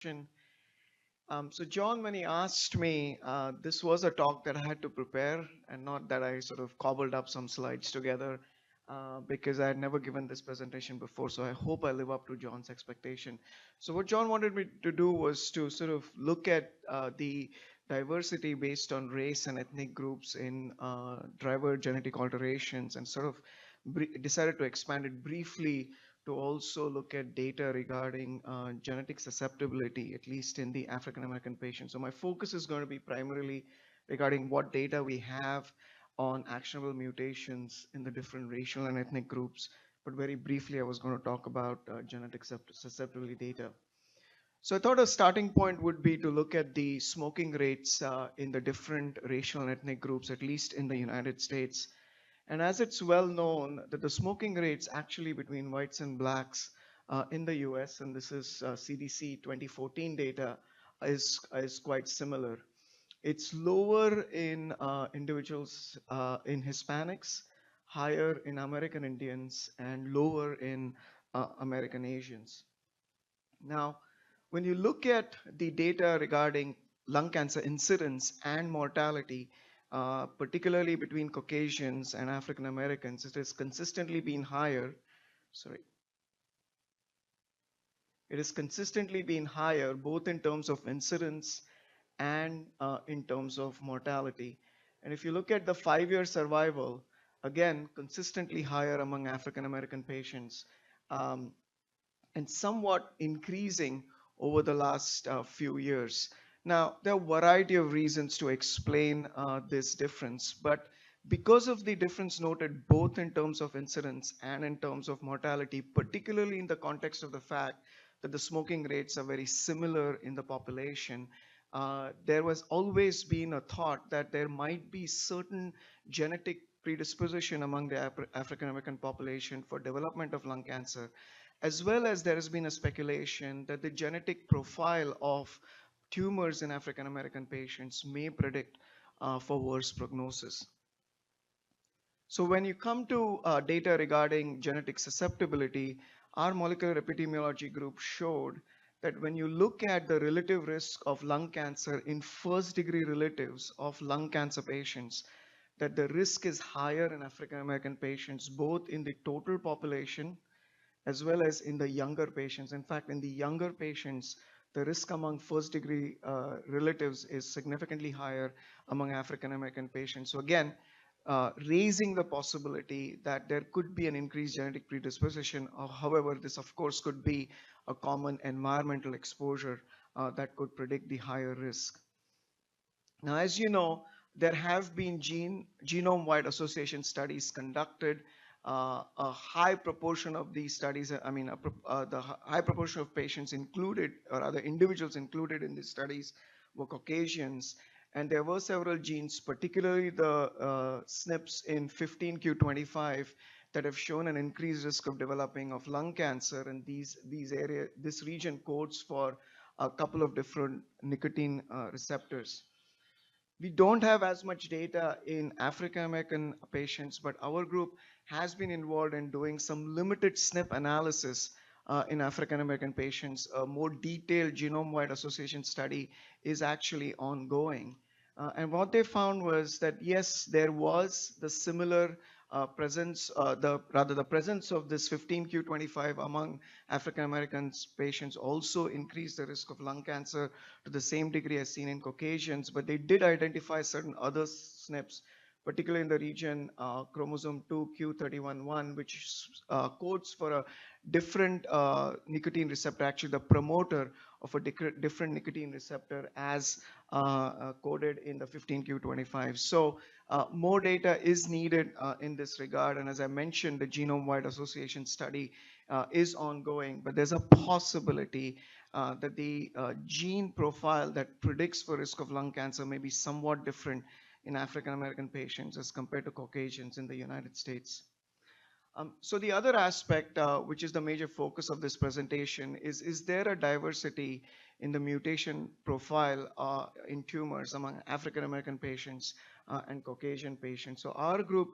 So John, when he asked me, this was a talk that I had to prepare and not that I sort of cobbled up some slides together because I had never given this presentation before. So I hope I live up to John's expectation. So what John wanted me to do was to sort of look at the diversity based on race and ethnic groups in driver genetic alterations and sort of decided to expand it briefly to also look at data regarding genetic susceptibility, at least in the African American patients. So my focus is going to be primarily regarding what data we have on actionable mutations in the different racial and ethnic groups. But very briefly, I was going to talk about genetic susceptibility data. So I thought a starting point would be to look at the smoking rates in the different racial and ethnic groups, at least in the United States. And as it's well known that the smoking rates actually between whites and blacks in the US, and this is CDC 2014 data, is quite similar. It's lower in individuals in Hispanics, higher in American Indians, and lower in American Asians. Now, when you look at the data regarding lung cancer incidence and mortality, particularly between Caucasians and African Americans, it has consistently been higher. Sorry. It has consistently been higher both in terms of incidence and in terms of mortality. And if you look at the 5-year survival, again, consistently higher among African American patients. Um, and somewhat increasing over the last few years. Now, there are a variety of reasons to explain this difference, but because of the difference noted both in terms of incidence and in terms of mortality, particularly in the context of the fact that the smoking rates are very similar in the population, there was always been a thought that there might be certain genetic predisposition among the African American population for development of lung cancer, as well as there has been a speculation that the genetic profile of tumors in African American patients may predict for worse prognosis. So when you come to data regarding genetic susceptibility, our molecular epidemiology group showed that when you look at the relative risk of lung cancer in first degree relatives of lung cancer patients, that the risk is higher in African American patients, both in the total population as well as in the younger patients. In fact, in the younger patients, the risk among first degree relatives is significantly higher among African American patients. So again, raising the possibility that there could be an increased genetic predisposition. However, this of course could be a common environmental exposure that could predict the higher risk. Now, as you know, there have been genome-wide association studies conducted. A high proportion of these studies, the high proportion of patients included, or other individuals included in these studies, were Caucasians. And there were several genes, particularly the SNPs in 15q25, that have shown an increased risk of developing of lung cancer. And this region codes for a couple of different nicotine receptors. We don't have as much data in African American patients, but our group has been involved in doing some limited SNP analysis in African American patients. A more detailed genome-wide association study is actually ongoing. And what they found was that yes, there was the similar the presence of this 15q25 among African Americans patients also increased the risk of lung cancer to the same degree as seen in Caucasians, but they did identify certain other SNPs, particularly in the region chromosome 2q31.1, which codes for a different nicotine receptor, actually the promoter of a different nicotine receptor as coded in the 15q25. So more data is needed in this regard. And as I mentioned, the genome-wide association study is ongoing, but there's a possibility that the gene profile that predicts for risk of lung cancer may be somewhat different in African American patients as compared to Caucasians in the United States. So the other aspect, which is the major focus of this presentation, is there a diversity in the mutation profile in tumors among African American patients and Caucasian patients? So our group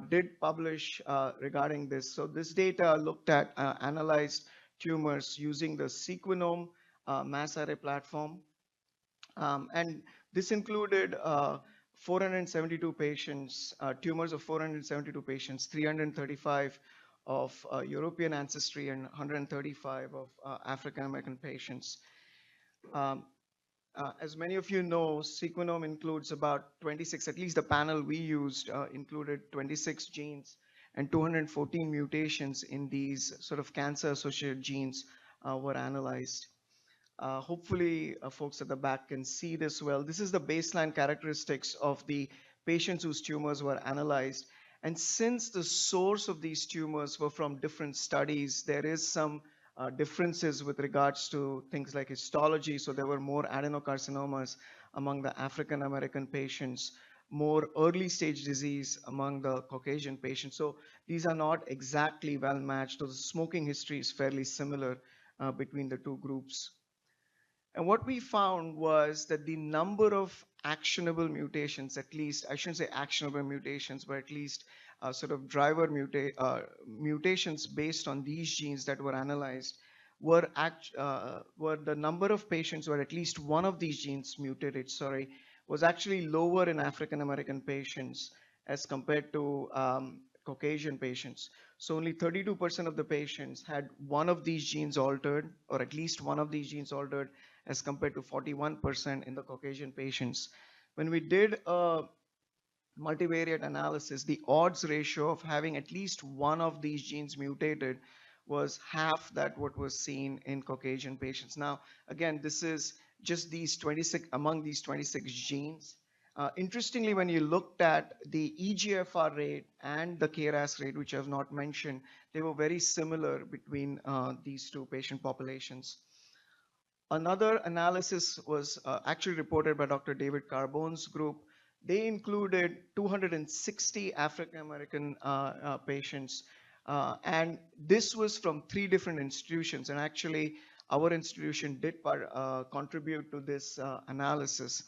did publish regarding this. So this data looked at analyzed tumors using the sequenome mass array platform. And this included 472 patients, tumors of 472 patients, 335 of European ancestry and 135 of African American patients. Um, as many of you know, sequenome includes about 26, at least the panel we used included 26 genes and 214 mutations in these sort of cancer-associated genes were analyzed. Hopefully, folks at the back can see this well. This is the baseline characteristics of the patients whose tumors were analyzed. And since the source of these tumors were from different studies, there is some differences with regards to things like histology. So there were more adenocarcinomas among the African American patients, more early stage disease among the Caucasian patients. So these are not exactly well matched. So the smoking history is fairly similar between the two groups. And what we found was that the number of actionable mutations, at least, I shouldn't say actionable mutations, but at least sort of mutations based on these genes that were analyzed were the number of patients where at least one of these genes mutated, sorry, was actually lower in African American patients as compared to Caucasian patients. So only 32% of the patients had one of these genes altered, or at least one of these genes altered, as compared to 41% in the Caucasian patients. When we did a multivariate analysis, the odds ratio of having at least one of these genes mutated was half that what was seen in Caucasian patients. Now, again, this is just these 26, among these 26 genes. Interestingly, when you looked at the EGFR rate and the KRAS rate, which I have not mentioned, they were very similar between these two patient populations. Another analysis was actually reported by Dr. David Carbone's group. They included 260 African American patients, and this was from 3 different institutions. And actually, our institution did contribute to this analysis.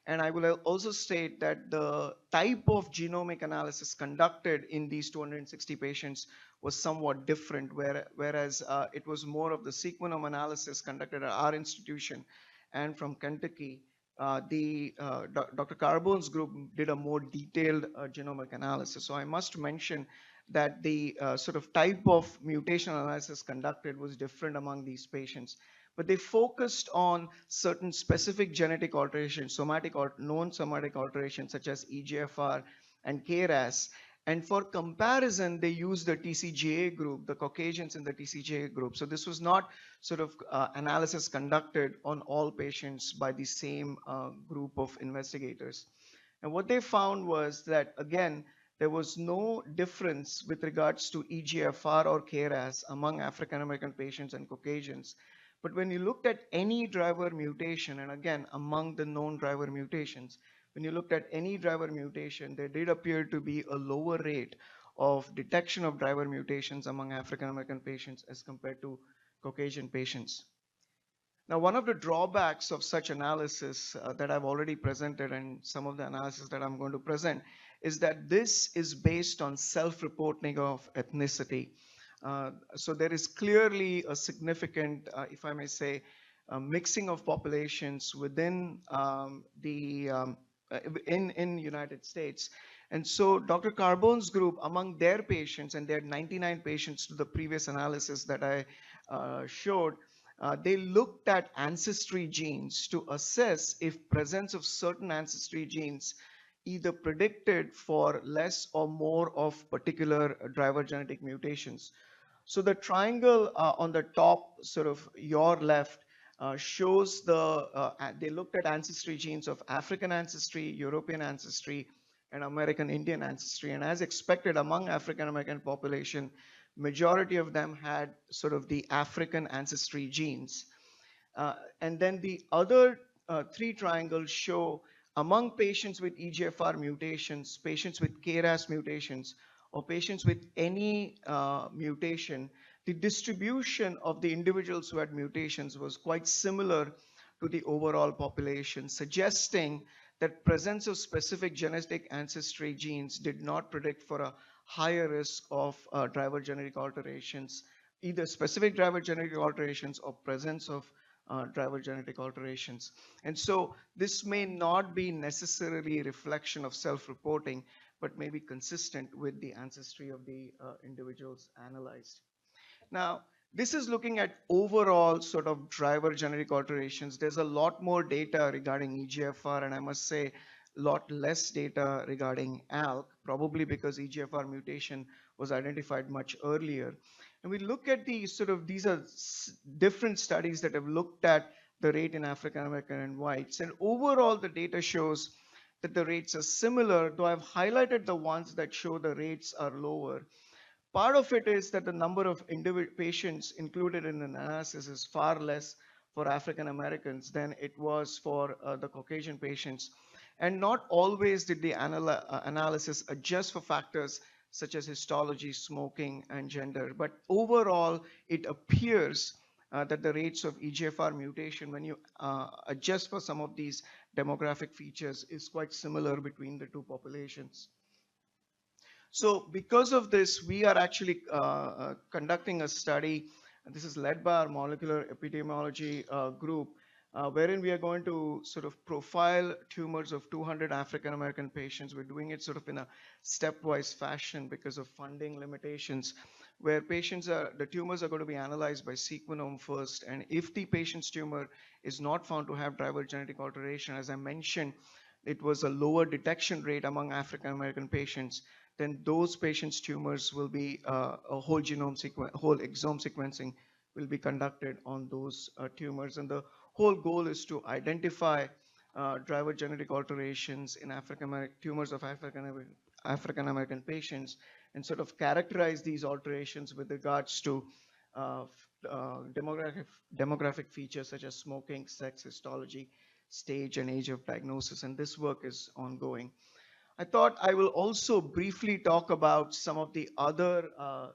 And I will also state that the type of genomic analysis conducted in these 260 patients was somewhat different, whereas it was more of the sequenome analysis conducted at our institution and from Kentucky. Dr. Carbone's group did a more detailed genomic analysis. So I must mention that the sort of type of mutation analysis conducted was different among these patients, but they focused on certain specific genetic alterations, somatic or known somatic alterations such as EGFR and KRAS. And for comparison, they used the TCGA group, the Caucasians in the TCGA group. So this was not sort of analysis conducted on all patients by the same group of investigators. And what they found was that, again, there was no difference with regards to EGFR or KRAS among African American patients and Caucasians. But when you looked at any driver mutation, and again, among the known driver mutations, when you looked at any driver mutation, there did appear to be a lower rate of detection of driver mutations among African American patients as compared to Caucasian patients. Now, one of the drawbacks of such analysis that I've already presented and some of the analysis that I'm going to present is that this is based on self-reporting of ethnicity. So there is clearly a significant, if I may say, mixing of populations within in United States. And so Dr. Carbone's group, among their patients, and there are 99 patients to the previous analysis that I showed, they looked at ancestry genes to assess if presence of certain ancestry genes either predicted for less or more of particular driver genetic mutations. So the triangle on the top, sort of your left, shows they looked at ancestry genes of African ancestry, European ancestry, and American Indian ancestry. And as expected among African American population, majority of them had sort of the African ancestry genes. And then the other 3 triangles show among patients with EGFR mutations, patients with KRAS mutations, or patients with any mutation, the distribution of the individuals who had mutations was quite similar to the overall population, suggesting that presence of specific genetic ancestry genes did not predict for a higher risk of driver genetic alterations, either specific driver genetic alterations or presence of driver genetic alterations. And so this may not be necessarily a reflection of self-reporting, but may be consistent with the ancestry of the individuals analyzed. Now, this is looking at overall sort of driver genetic alterations. There's a lot more data regarding EGFR, and I must say, a lot less data regarding ALK, probably because EGFR mutation was identified much earlier. And we look at the sort of, these are different studies that have looked at the rate in African American and whites. And overall, the data shows that the rates are similar, though I've highlighted the ones that show the rates are lower. Part of it is that the number of patients included in an analysis is far less for African Americans than it was for the Caucasian patients. And not always did the analysis adjust for factors such as histology, smoking, and gender. But overall, it appears that the rates of EGFR mutation, when you adjust for some of these demographic features, is quite similar between the two populations. So because of this, we are actually conducting a study. This is led by our molecular epidemiology group, wherein we are going to sort of profile tumors of 200 African American patients. We're doing it sort of in a stepwise fashion because of funding limitations, where the tumors are going to be analyzed by sequenome first. And if the patient's tumor is not found to have driver genetic alteration, as I mentioned, it was a lower detection rate among African American patients, then those patients' tumors will be a whole exome sequencing will be conducted on those tumors. And the whole goal is to identify driver genetic alterations in tumors of African American patients and sort of characterize these alterations with regards to demographic features such as smoking, sex, histology, stage, and age of diagnosis. And this work is ongoing. I thought I will also briefly talk about some of the other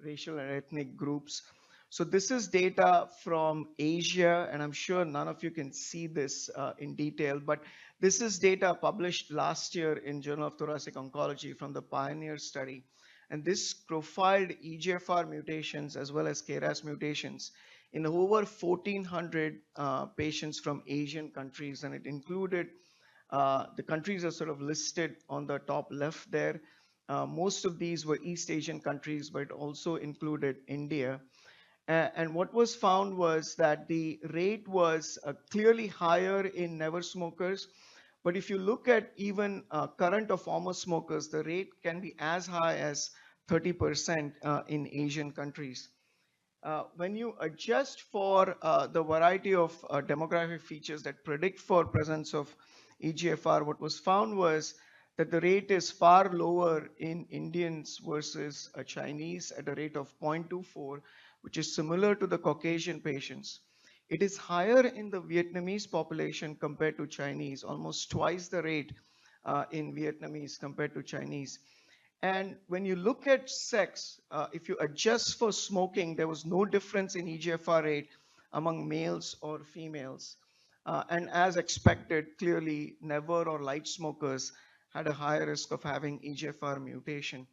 racial and ethnic groups. So this is data from Asia, and I'm sure none of you can see this in detail, but this is data published last year in Journal of Thoracic Oncology from the Pioneer study. And this profiled EGFR mutations as well as KRAS mutations in over 1,400 patients from Asian countries, and it included the countries are sort of listed on the top left there. Most of these were East Asian countries, but it also included India. And what was found was that the rate was clearly higher in never smokers. But if you look at even current or former smokers, the rate can be as high as 30% in Asian countries. When you adjust for the variety of demographic features that predict for presence of EGFR, what was found was that the rate is far lower in Indians versus Chinese at a rate of 0.24, which is similar to the Caucasian patients. It is higher in the Vietnamese population compared to Chinese, almost twice the rate in Vietnamese compared to Chinese. And when you look at sex, if you adjust for smoking, there was no difference in EGFR rate among males or females. And as expected, clearly, never or light smokers had a higher risk of having EGFR mutation.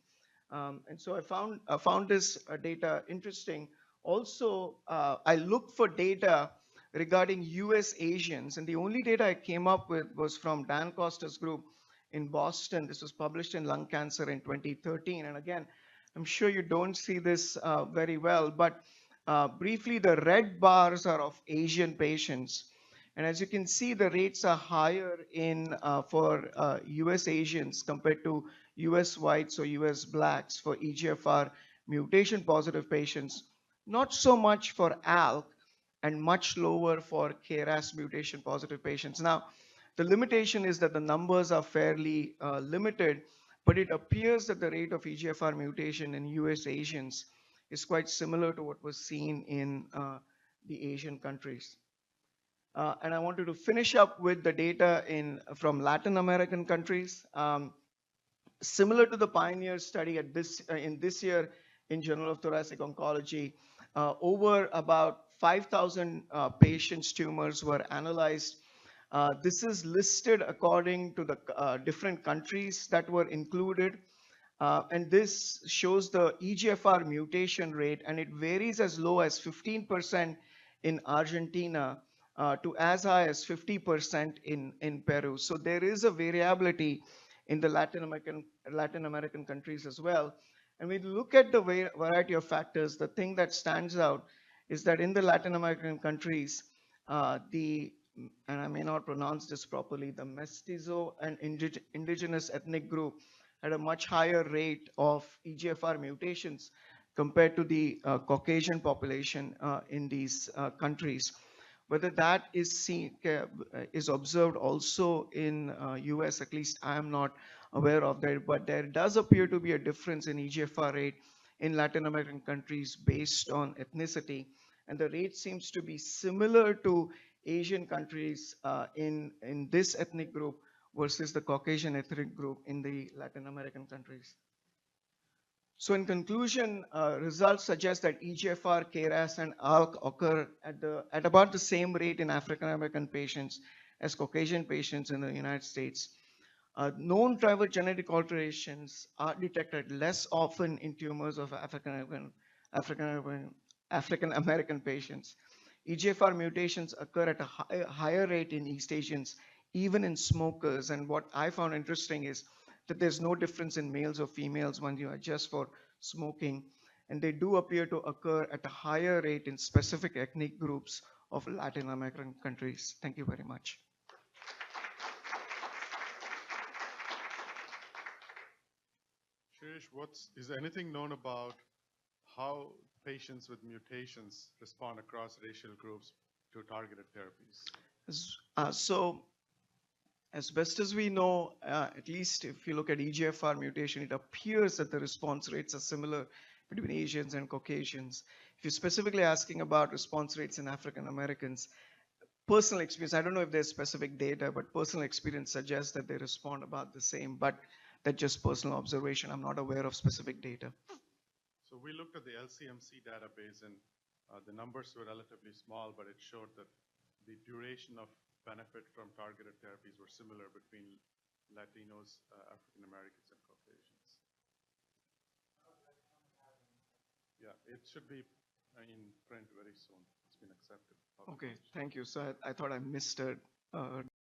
And so I found this data interesting. Also, I looked for data regarding US Asians, and the only data I came up with was from Dan Costa's group in Boston. This was published in Lung Cancer in 2013. And again, I'm sure you don't see this very well, but briefly, the red bars are of Asian patients. And as you can see, the rates are higher for US Asians compared to US whites or US blacks for EGFR mutation positive patients, not so much for ALK, and much lower for KRAS mutation positive patients. Now, the limitation is that the numbers are fairly limited, but it appears that the rate of EGFR mutation in US Asians is quite similar to what was seen in the Asian countries. And I wanted to finish up with the data from Latin American countries. Similar to the Pioneer study in this year in Journal of Thoracic Oncology, over about 5,000 patients' tumors were analyzed. This is listed according to the different countries that were included. And this shows the EGFR mutation rate, and it varies as low as 15% in Argentina to as high as 50% in Peru. So there is a variability in the Latin American countries as well. And we look at the variety of factors. The thing that stands out is that in the Latin American countries, the and I may not pronounce this properly, the mestizo and indigenous ethnic group had a much higher rate of EGFR mutations compared to the Caucasian population in these countries. Whether that is observed also in US, at least I am not aware of that, but there does appear to be a difference in EGFR rate in Latin American countries based on ethnicity, and the rate seems to be similar to Asian countries in this ethnic group versus the Caucasian ethnic group in the Latin American countries. So in conclusion, results suggest that EGFR, KRAS, and ALK occur at about the same rate in African American patients as Caucasian patients in the United States. Known driver genetic alterations are detected less often in tumors of African African American patients. EGFR mutations occur at a higher rate in East Asians, even in smokers. And what I found interesting is that there's no difference in males or females when you adjust for smoking. And they do appear to occur at a higher rate in specific ethnic groups of Latin American countries. Thank you very much. Shirish, is anything known about how patients with mutations respond across racial groups to targeted therapies? So as best as we know, at least if you look at EGFR mutation, it appears that the response rates are similar between Asians and Caucasians. If you're specifically asking about response rates in African Americans, personal experience, I don't know if there's specific data, but personal experience suggests that they respond about the same, but that's just personal observation. I'm not aware of specific data. So we looked at the LCMC database, and the numbers were relatively small, but it showed that the duration of benefit from targeted therapies were similar between Latinos, African Americans, and Caucasians. Yeah, it should be in print very soon. It's been accepted. Okay, thank you. So I thought I missed it.